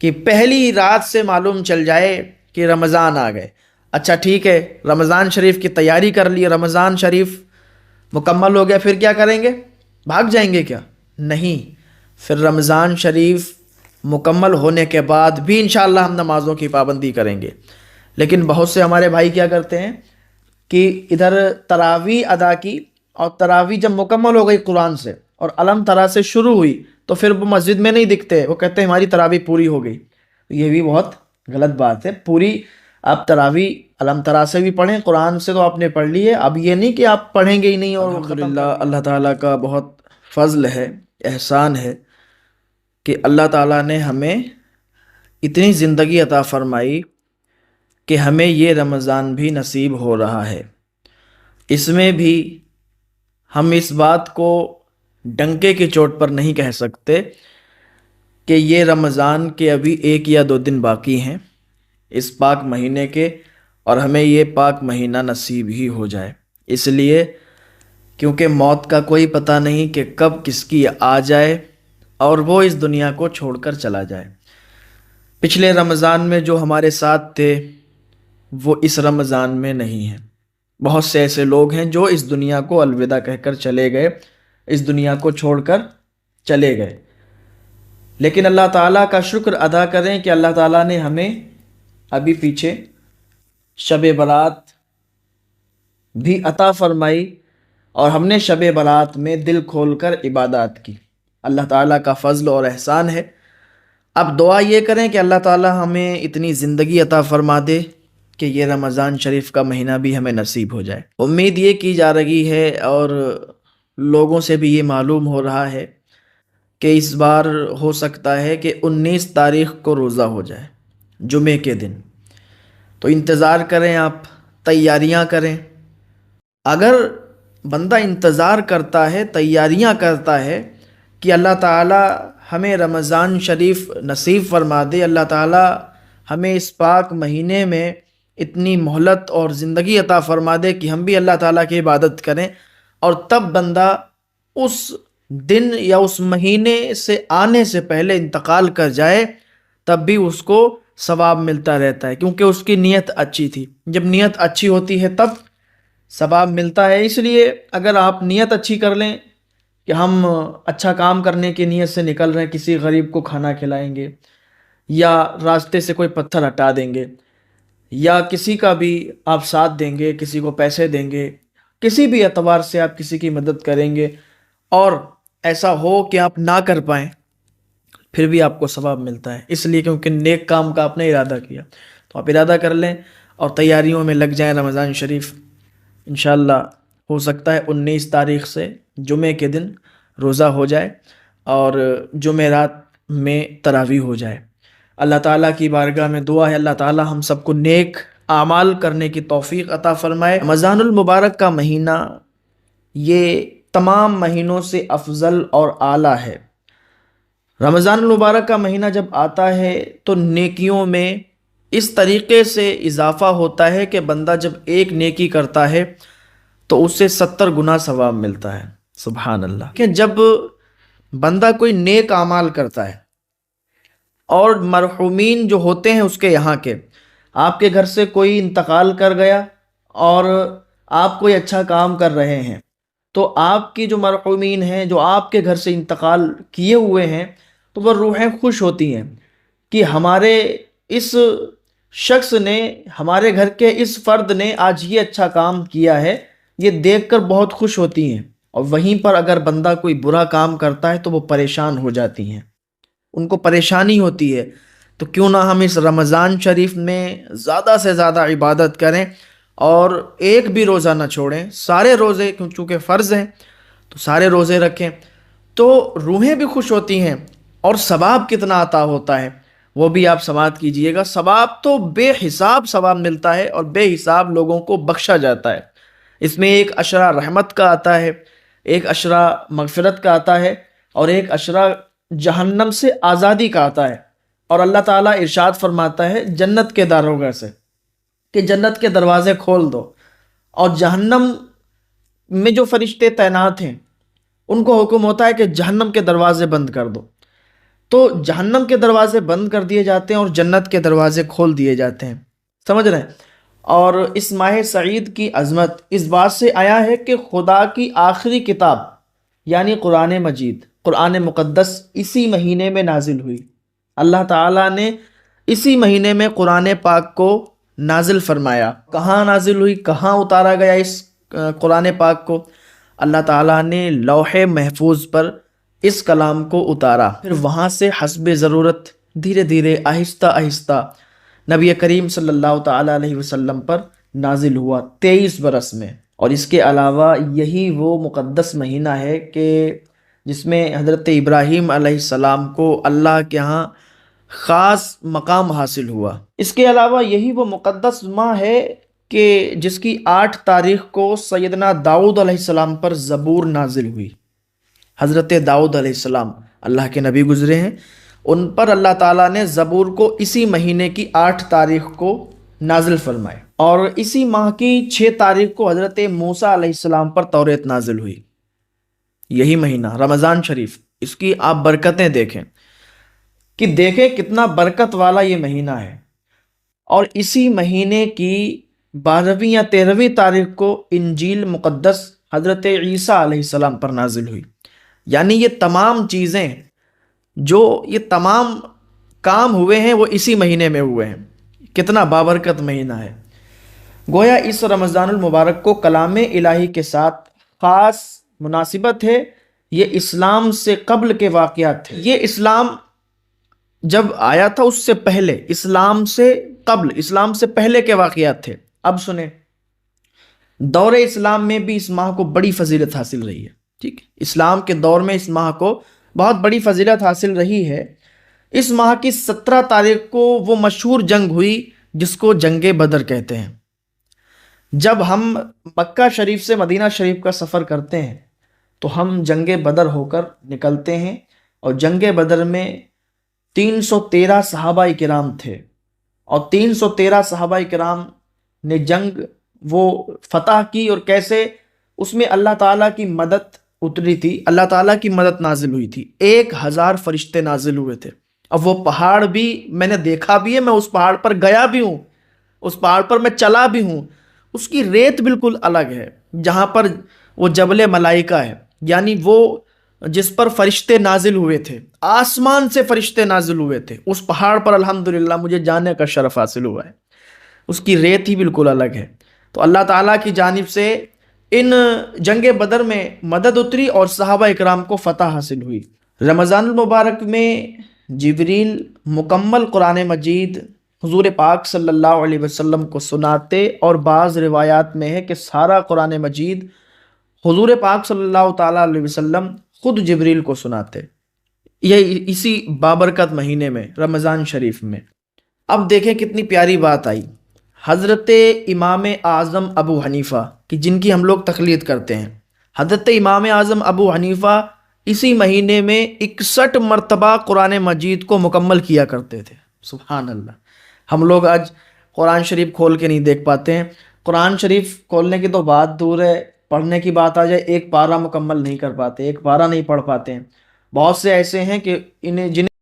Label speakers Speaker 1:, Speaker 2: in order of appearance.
Speaker 1: کہ پہلی رات سے معلوم چل جائے کہ رمضان آ گئے، اچھا ٹھیک ہے رمضان شریف کی تیاری کر لی، رمضان شریف مکمل ہو گیا، پھر کیا کریں گے؟ بھاگ جائیں گے کیا؟ نہیں، پھر رمضان شریف مکمل ہونے کے بعد بھی انشاءاللہ ہم نمازوں کی پابندی کریں گے۔ لیکن بہت سے ہمارے بھائی کیا کرتے ہیں کہ ادھر تراویح ادا کی، اور تراویح جب مکمل ہو گئی قرآن سے اور علم ترا سے شروع ہوئی تو پھر وہ مسجد میں نہیں دکھتے، وہ کہتے ہیں ہماری تراویح پوری ہو گئی۔ یہ بھی بہت غلط بات ہے۔ پوری آپ تراویح علم ترا سے بھی پڑھیں، قرآن سے تو آپ نے پڑھ لی ہے، اب یہ نہیں کہ آپ پڑھیں گے ہی نہیں۔ اور الحمدللہ اللہ تعالیٰ کا بہت فضل ہے، احسان ہے کہ اللہ تعالیٰ نے ہمیں اتنی زندگی عطا فرمائی کہ ہمیں یہ رمضان بھی نصیب ہو رہا ہے۔ اس میں بھی ہم اس بات کو ڈنکے کی چوٹ پر نہیں کہہ سکتے کہ یہ رمضان کے ابھی 1 یا 2 دن باقی ہیں اس پاک مہینے کے، اور ہمیں یہ پاک مہینہ نصیب ہی ہو جائے۔ اس لیے کیونکہ موت کا کوئی پتہ نہیں کہ کب کس کی آ جائے اور وہ اس دنیا کو چھوڑ کر چلا جائے۔ پچھلے رمضان میں جو ہمارے ساتھ تھے وہ اس رمضان میں نہیں ہیں۔ بہت سے ایسے لوگ ہیں جو اس دنیا کو الوداع کہہ کر چلے گئے، اس دنیا کو چھوڑ کر چلے گئے۔ لیکن اللہ تعالیٰ کا شکر ادا کریں کہ اللہ تعالیٰ نے ہمیں ابھی پیچھے شب برات بھی عطا فرمائی، اور ہم نے شب برات میں دل کھول کر عبادات کی۔ اللہ تعالیٰ کا فضل اور احسان ہے۔ اب دعا یہ کریں کہ اللہ تعالیٰ ہمیں اتنی زندگی عطا فرما دے کہ یہ رمضان شریف کا مہینہ بھی ہمیں نصیب ہو جائے۔ امید یہ کی جا رہی ہے اور لوگوں سے بھی یہ معلوم ہو رہا ہے کہ اس بار ہو سکتا ہے کہ 19 تاریخ کو روزہ ہو جائے، جمعے کے دن۔ تو انتظار کریں، آپ تیاریاں کریں۔ اگر بندہ انتظار کرتا ہے، تیاریاں کرتا ہے کہ اللہ تعالیٰ ہمیں رمضان شریف نصیب فرما دے، اللہ تعالیٰ ہمیں اس پاک مہینے میں اتنی مہلت اور زندگی عطا فرما دے کہ ہم بھی اللہ تعالیٰ کی عبادت کریں، اور تب بندہ اس دن یا اس مہینے سے آنے سے پہلے انتقال کر جائے، تب بھی اس کو ثواب ملتا رہتا ہے، کیونکہ اس کی نیت اچھی تھی۔ جب نیت اچھی ہوتی ہے تب ثواب ملتا ہے۔ اس لیے اگر آپ نیت اچھی کر لیں کہ ہم اچھا کام کرنے کی نیت سے نکل رہے ہیں، کسی غریب کو کھانا کھلائیں گے، یا راستے سے کوئی پتھر ہٹا دیں گے، یا کسی کا بھی آپ ساتھ دیں گے، کسی کو پیسے دیں گے، کسی بھی اعتبار سے آپ کسی کی مدد کریں گے، اور ایسا ہو کہ آپ نہ کر پائیں، پھر بھی آپ کو ثواب ملتا ہے، اس لیے کیونکہ نیک کام کا آپ نے ارادہ کیا۔ تو آپ ارادہ کر لیں اور تیاریوں میں لگ جائیں۔ رمضان شریف انشاءاللہ ہو سکتا ہے 19 تاریخ سے جمعے کے دن روزہ ہو جائے، اور جمعرات میں تراویح ہو جائے۔ اللہ تعالیٰ کی بارگاہ میں دعا ہے اللہ تعالیٰ ہم سب کو نیک اعمال کرنے کی توفیق عطا فرمائے۔ رمضان المبارک کا مہینہ یہ تمام مہینوں سے افضل اور اعلیٰ ہے۔ رمضان المبارک کا مہینہ جب آتا ہے تو نیکیوں میں اس طریقے سے اضافہ ہوتا ہے کہ بندہ جب ایک نیکی کرتا ہے تو اس سے 70 گنا ثواب ملتا ہے۔ سبحان اللہ۔ کہ جب بندہ کوئی نیک اعمال کرتا ہے اور مرحومین جو ہوتے ہیں اس کے یہاں کے، آپ کے گھر سے کوئی انتقال کر گیا اور آپ کوئی اچھا کام کر رہے ہیں، تو آپ کی جو مرحومین ہیں جو آپ کے گھر سے انتقال کیے ہوئے ہیں، تو وہ روحیں خوش ہوتی ہیں کہ ہمارے اس شخص نے، ہمارے گھر کے اس فرد نے آج یہ اچھا کام کیا ہے، یہ دیکھ کر بہت خوش ہوتی ہیں۔ اور وہیں پر اگر بندہ کوئی برا کام کرتا ہے تو وہ پریشان ہو جاتی ہیں، ان کو پریشانی ہوتی ہے۔ تو کیوں نہ ہم اس رمضان شریف میں زیادہ سے زیادہ عبادت کریں اور ایک بھی روزہ نہ چھوڑیں، سارے روزے چونکہ فرض ہیں تو سارے روزے رکھیں، تو روحیں بھی خوش ہوتی ہیں، اور ثواب کتنا عطا ہوتا ہے وہ بھی آپ سماعت کیجئے گا۔ ثواب تو بے حساب ثواب ملتا ہے، اور بے حساب لوگوں کو بخشا جاتا ہے۔ اس میں ایک عشرہ رحمت کا آتا ہے، ایک عشرہ مغفرت کا آتا ہے، اور ایک عشرہ جہنم سے آزادی کا آتا ہے۔ اور اللہ تعالیٰ ارشاد فرماتا ہے جنت کے داروغہ سے کہ جنت کے دروازے کھول دو، اور جہنم میں جو فرشتے تعینات ہیں ان کو حکم ہوتا ہے کہ جہنم کے دروازے بند کر دو۔ تو جہنم کے دروازے بند کر دیے جاتے ہیں اور جنت کے دروازے کھول دیے جاتے ہیں، سمجھ رہے ہیں؟ اور اس ماہ سعید کی عظمت اس بات سے آیا ہے کہ خدا کی آخری کتاب یعنی قرآن مجید، قرآن مقدس اسی مہینے میں نازل ہوئی۔ اللہ تعالیٰ نے اسی مہینے میں قرآن پاک کو نازل فرمایا۔ کہاں نازل ہوئی، کہاں اتارا گیا اس قرآن پاک کو؟ اللہ تعالیٰ نے لوح محفوظ پر اس کلام کو اتارا، پھر وہاں سے حسب ضرورت دھیرے دھیرے آہستہ آہستہ نبی کریم صلی اللہ تعالیٰ علیہ وسلم پر نازل ہوا 23 برس میں۔ اور اس کے علاوہ یہی وہ مقدس مہینہ ہے کہ جس میں حضرت ابراہیم علیہ السلام کو اللہ کے ہاں خاص مقام حاصل ہوا۔ اس کے علاوہ یہی وہ مقدس ماہ ہے کہ جس کی 8 تاریخ کو سیدنا داؤد علیہ السلام پر زبور نازل ہوئی۔ حضرت داؤد علیہ السلام اللہ کے نبی گزرے ہیں، ان پر اللہ تعالیٰ نے زبور کو اسی مہینے کی 8 تاریخ کو نازل فرمائے، اور اسی ماہ کی 6 تاریخ کو حضرت موسیٰ علیہ السلام پر توریت نازل ہوئی۔ یہی مہینہ رمضان شریف، اس کی آپ برکتیں دیکھیں کہ دیکھیں کتنا برکت والا یہ مہینہ ہے۔ اور اسی مہینے کی 12ویں یا 13ویں تاریخ کو انجیل مقدس حضرت عیسیٰ علیہ السلام پر نازل ہوئی۔ یعنی یہ تمام چیزیں، جو یہ تمام کام ہوئے ہیں وہ اسی مہینے میں ہوئے ہیں۔ کتنا بابرکت مہینہ ہے۔ گویا اس رمضان المبارک کو کلام الہی کے ساتھ خاص مناسبت ہے۔ یہ اسلام سے قبل کے واقعات تھے، یہ اسلام جب آیا تھا اس سے پہلے، اسلام سے قبل، اسلام سے پہلے کے واقعات تھے۔ اب سنیں، دور اسلام میں بھی اس ماہ کو بڑی فضیلت حاصل رہی ہے، ٹھیک ہے؟ اسلام کے دور میں اس ماہ کو بہت بڑی فضیلت حاصل رہی ہے۔ اس ماہ کی 17 تاریخ کو وہ مشہور جنگ ہوئی جس کو جنگ بدر کہتے ہیں۔ جب ہم مکہ شریف سے مدینہ شریف کا سفر کرتے ہیں تو ہم جنگ بدر ہو کر نکلتے ہیں، اور جنگ بدر میں 313 صحابہ کرام تھے، اور 313 صحابہ کرام نے جنگ وہ فتح کی، اور کیسے اس میں اللہ تعالیٰ کی مدد اتری تھی، اللہ تعالیٰ کی مدد نازل ہوئی تھی۔ 1000 فرشتے نازل ہوئے تھے۔ اب وہ پہاڑ بھی میں نے دیکھا بھی ہے، میں اس پہاڑ پر گیا بھی ہوں، اس پہاڑ پر میں چلا بھی ہوں۔ اس کی ریت بالکل الگ ہے، جہاں پر وہ جبل ملائکہ ہے، یعنی وہ جس پر فرشتے نازل ہوئے تھے، آسمان سے فرشتے نازل ہوئے تھے، اس پہاڑ پر الحمدللہ مجھے جانے کا شرف حاصل ہوا ہے۔ اس کی ریت ہی بالکل الگ ہے۔ تو اللہ تعالیٰ کی جانب سے ان جنگ بدر میں مدد اتری اور صحابہ اکرام کو فتح حاصل ہوئی۔ رمضان المبارک میں جبریل مکمل قرآن مجید حضور پاک صلی اللہ علیہ وسلم کو سناتے، اور بعض روایات میں ہے کہ سارا قرآن مجید حضور پاک صلی اللہ تعالیٰ علیہ وسلم خود جبریل کو سناتے، یہ اسی بابرکت مہینے میں رمضان شریف میں۔ اب دیکھیں کتنی پیاری بات آئی۔ حضرت امام اعظم ابو حنیفہ کہ جن کی ہم لوگ تقلید کرتے ہیں، حضرت امام اعظم ابو حنیفہ اسی مہینے میں 61 مرتبہ قرآن مجید کو مکمل کیا کرتے تھے۔ سبحان اللہ! ہم لوگ آج قرآن شریف کھول کے نہیں دیکھ پاتے ہیں۔ قرآن شریف کھولنے کی تو بات دور ہے، پڑھنے کی بات آ جائے ایک پارہ مکمل نہیں کر پاتے، ایک پارہ نہیں پڑھ پاتے ہیں۔ بہت سے ایسے ہیں کہ جنہیں